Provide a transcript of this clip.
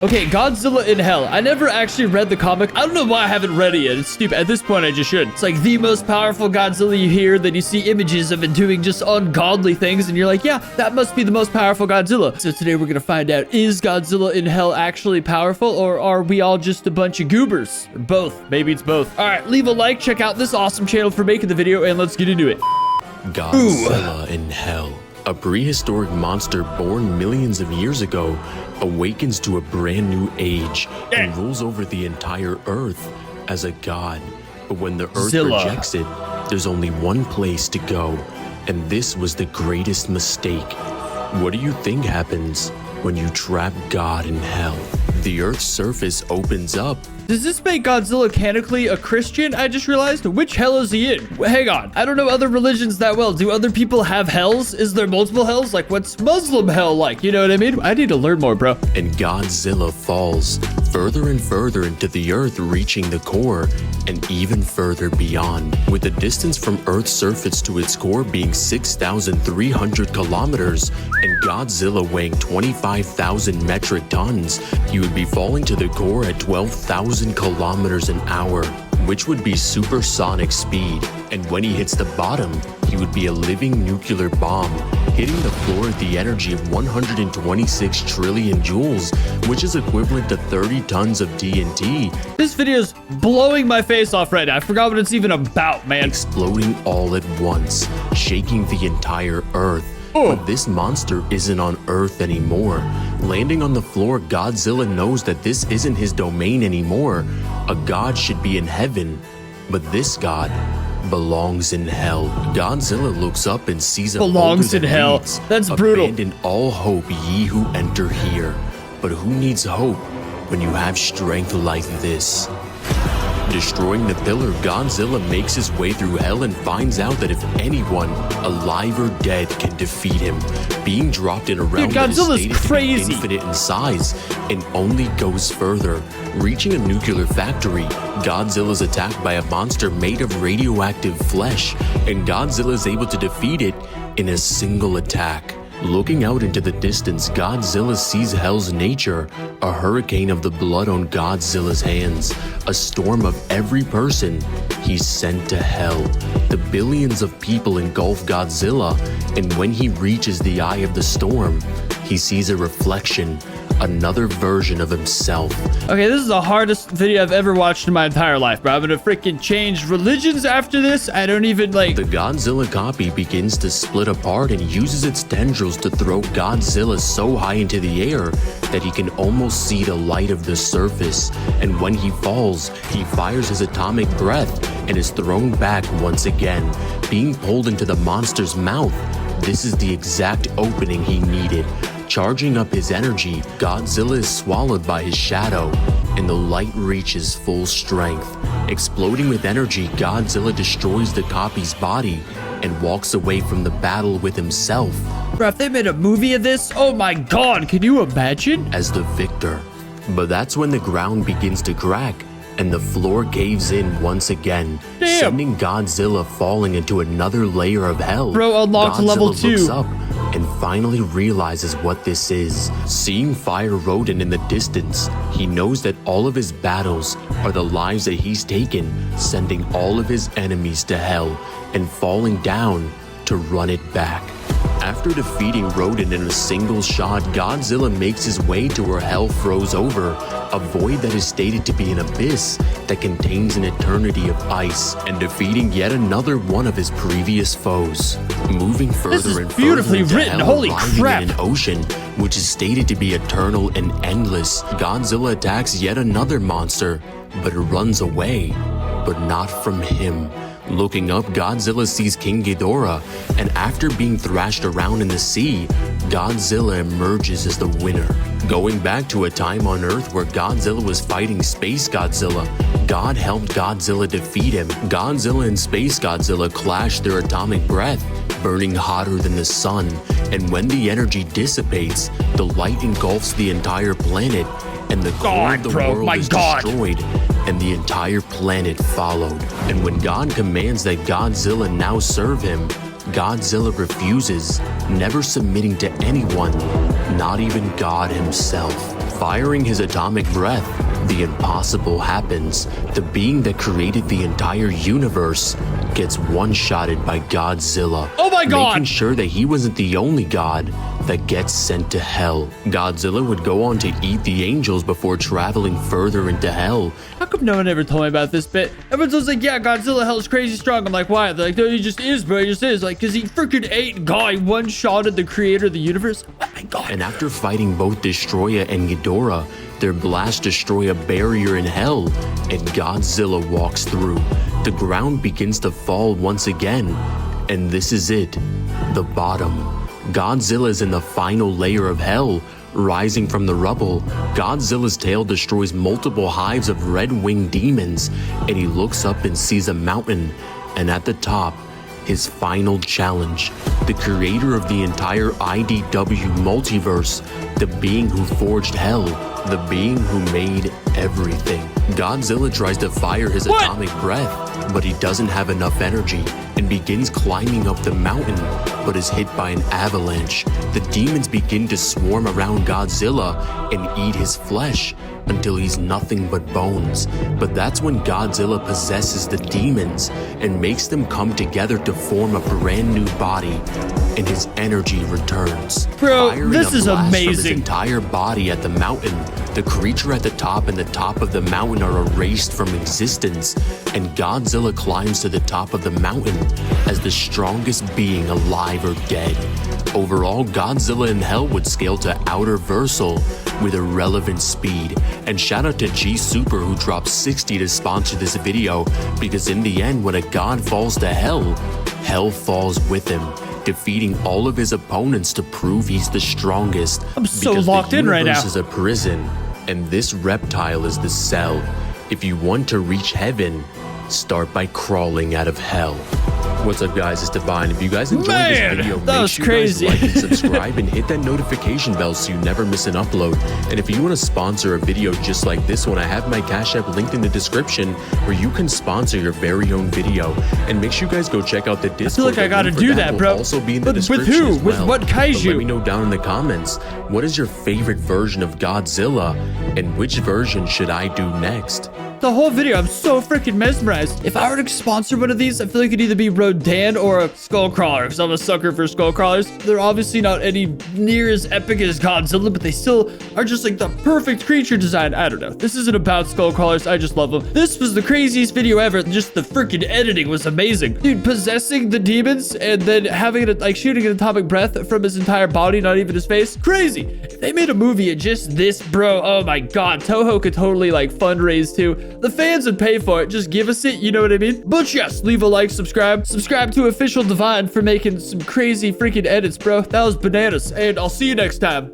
Okay, Godzilla in Hell. I never actually read the comic. I don't know why I haven't read it yet. It's stupid. At this point, I just should. It's like the most powerful Godzilla you hear. Then you see images of it doing just ungodly things. And you're like, yeah, that must be the most powerful Godzilla. So today we're going to find out, is Godzilla in Hell actually powerful? Or are we all just a bunch of goobers? Or both. Maybe it's both. All right, leave a like. Check out this awesome channel for making the video. And let's get into it. Godzilla in Hell. A prehistoric monster born millions of years ago awakens to a brand new age and rules over the entire Earth as a god. But when the Earth rejects it, there's only one place to go, and this was the greatest mistake. What do you think happens when you trap God in hell? The Earth's surface opens up. Does this make Godzilla canonically a Christian? I just realized. Which hell is he in? Hang on. I don't know other religions that well. Do other people have hells? Is there multiple hells? Like, what's Muslim hell like? You know what I mean? I need to learn more, bro. And Godzilla falls further and further into the Earth, reaching the core and even further beyond. With the distance from Earth's surface to its core being 6,300 kilometers and Godzilla weighing 25,000 metric tons, he would be falling to the core at 12,000 kilometers an hour, which would be supersonic speed. And when he hits the bottom, he would be a living nuclear bomb, hitting the floor at the energy of 126 trillion joules, which is equivalent to 30 tons of TNT. This video is blowing my face off right now. I forgot what it's even about, man. Exploding all at once, shaking the entire Earth. But this monster isn't on Earth anymore. Landing on the floor, Godzilla knows that this isn't his domain anymore. A god should be in heaven, but this god belongs in hell. Godzilla looks up and sees a belongs in hell. That's brutal. Abandon all hope, ye who enter here. But who needs hope when you have strength like this? Destroying the pillar, Godzilla makes his way through hell and finds out that if anyone, alive or dead, can defeat him, being dropped in a realm that is stated to be infinite in size and only goes further. Reaching a nuclear factory, Godzilla is attacked by a monster made of radioactive flesh, and Godzilla is able to defeat it in a single attack. Looking out into the distance, Godzilla sees hell's nature, a hurricane of the blood on Godzilla's hands, a storm of every person he's sent to hell. The billions of people engulf Godzilla, and when he reaches the eye of the storm, he sees a reflection, another version of himself. Okay, this is the hardest video I've ever watched in my entire life, bro. I'm gonna freaking change religions after this. I don't even like... The Godzilla copy begins to split apart and uses its tendrils to throw Godzilla so high into the air that he can almost see the light of the surface. And when he falls, he fires his atomic breath and is thrown back once again, being pulled into the monster's mouth. This is the exact opening he needed. Charging up his energy, Godzilla is swallowed by his shadow, and the light reaches full strength. Exploding with energy, Godzilla destroys the copy's body and walks away from the battle with himself. Bro, if they made a movie of this, oh my god, can you imagine? As the victor. But that's when the ground begins to crack and the floor caves in once again, sending Godzilla falling into another layer of hell. Bro, unlocked level 2. Looks up and finally realizes what this is. Seeing Fire Rodent in the distance, he knows that all of his battles are the lives that he's taken, sending all of his enemies to hell and falling down to run it back. After defeating Rodent in a single shot, Godzilla makes his way to where hell froze over, a void that is stated to be an abyss that contains an eternity of ice, and defeating yet another one of his previous foes. Moving further and further into hell, holy crap, in an ocean which is stated to be eternal and endless, Godzilla attacks yet another monster, but runs away, but not from him. Looking up, Godzilla sees King Ghidorah, and after being thrashed around in the sea, Godzilla emerges as the winner. Going back to a time on Earth where Godzilla was fighting Space Godzilla, God helped Godzilla defeat him. Godzilla and Space Godzilla clashed their atomic breath, burning hotter than the sun, and when the energy dissipates, the light engulfs the entire planet, and the core of the world is destroyed, and the entire planet followed. And when God commands that Godzilla now serve him, Godzilla refuses, never submitting to anyone, not even God himself. firing his atomic breath, the impossible happens. The being that created the entire universe gets one-shotted by Godzilla. Oh my God! Making sure that he wasn't the only god that gets sent to hell. Godzilla would go on to eat the angels before traveling further into hell. How come no one ever told me about this bit? Everyone's always like, yeah, Godzilla hell's crazy strong. I'm like, why? They're like, no, he just is, bro. He just is. Like, because he freaking ate guy one-shotted the creator of the universe. Oh my God. And after fighting both Destroyer and Ghidorah, their blast destroy a barrier in hell, and Godzilla walks through. The ground begins to fall once again, and this is it, the bottom. Godzilla is in the final layer of hell. Rising from the rubble, Godzilla's tail destroys multiple hives of red-winged demons, and he looks up and sees a mountain, and at the top, his final challenge. The creator of the entire IDW multiverse, the being who forged hell, the being who made everything. Godzilla tries to fire his atomic breath, but he doesn't have enough energy and begins climbing up the mountain, but is hit by an avalanche. The demons begin to swarm around Godzilla and eat his flesh until he's nothing but bones. But that's when Godzilla possesses the demons and makes them come together to form a brand new body, and his energy returns. Bro, Firing this a is blast from his amazing. entire body at the mountain, the creature at the top and the top of the mountain are erased from existence, and Godzilla climbs to the top of the mountain as the strongest being alive or dead. Overall, Godzilla in Hell would scale to outer Versal with irrelevant speed. And shout out to G Super who dropped 60 to sponsor this video, because in the end, when a god falls to hell, hell falls with him, defeating all of his opponents to prove he's the strongest. I'm so locked in right now. The universe is a prison, and this reptile is the cell. If you want to reach heaven, start by crawling out of hell. What's up, guys? It's Divine. If you guys enjoyed this video, that make was sure crazy. you guys like and subscribe and hit that notification bell so you never miss an upload. And if you want to sponsor a video just like this one, I have my Cash App linked in the description where you can sponsor your very own video. And make sure you guys go check out the Discord. I feel like I gotta The link for do that, will bro. Also be in the With description who? as With well. what But kaiju? let me know down in the comments, what is your favorite version of Godzilla, and which version should I do next? The whole video, I'm so freaking mesmerized. If I were to sponsor one of these, I feel like it'd either be Rodan or a Skullcrawler, because I'm a sucker for Skullcrawlers. They're obviously not any near as epic as Godzilla, but they still are just like the perfect creature design. I don't know. This isn't about Skullcrawlers. I just love them. This was the craziest video ever. Just the freaking editing was amazing. Dude, possessing the demons and then having it like shooting an atomic breath from his entire body, not even his face. Crazy. If they made a movie of just this, bro, oh my God. Toho could totally like fundraise too. The fans would pay for it. Just give us it. You know what I mean? But yes, leave a like, subscribe to Official Divine for making some crazy freaking edits, bro. That was bananas. And I'll see you next time.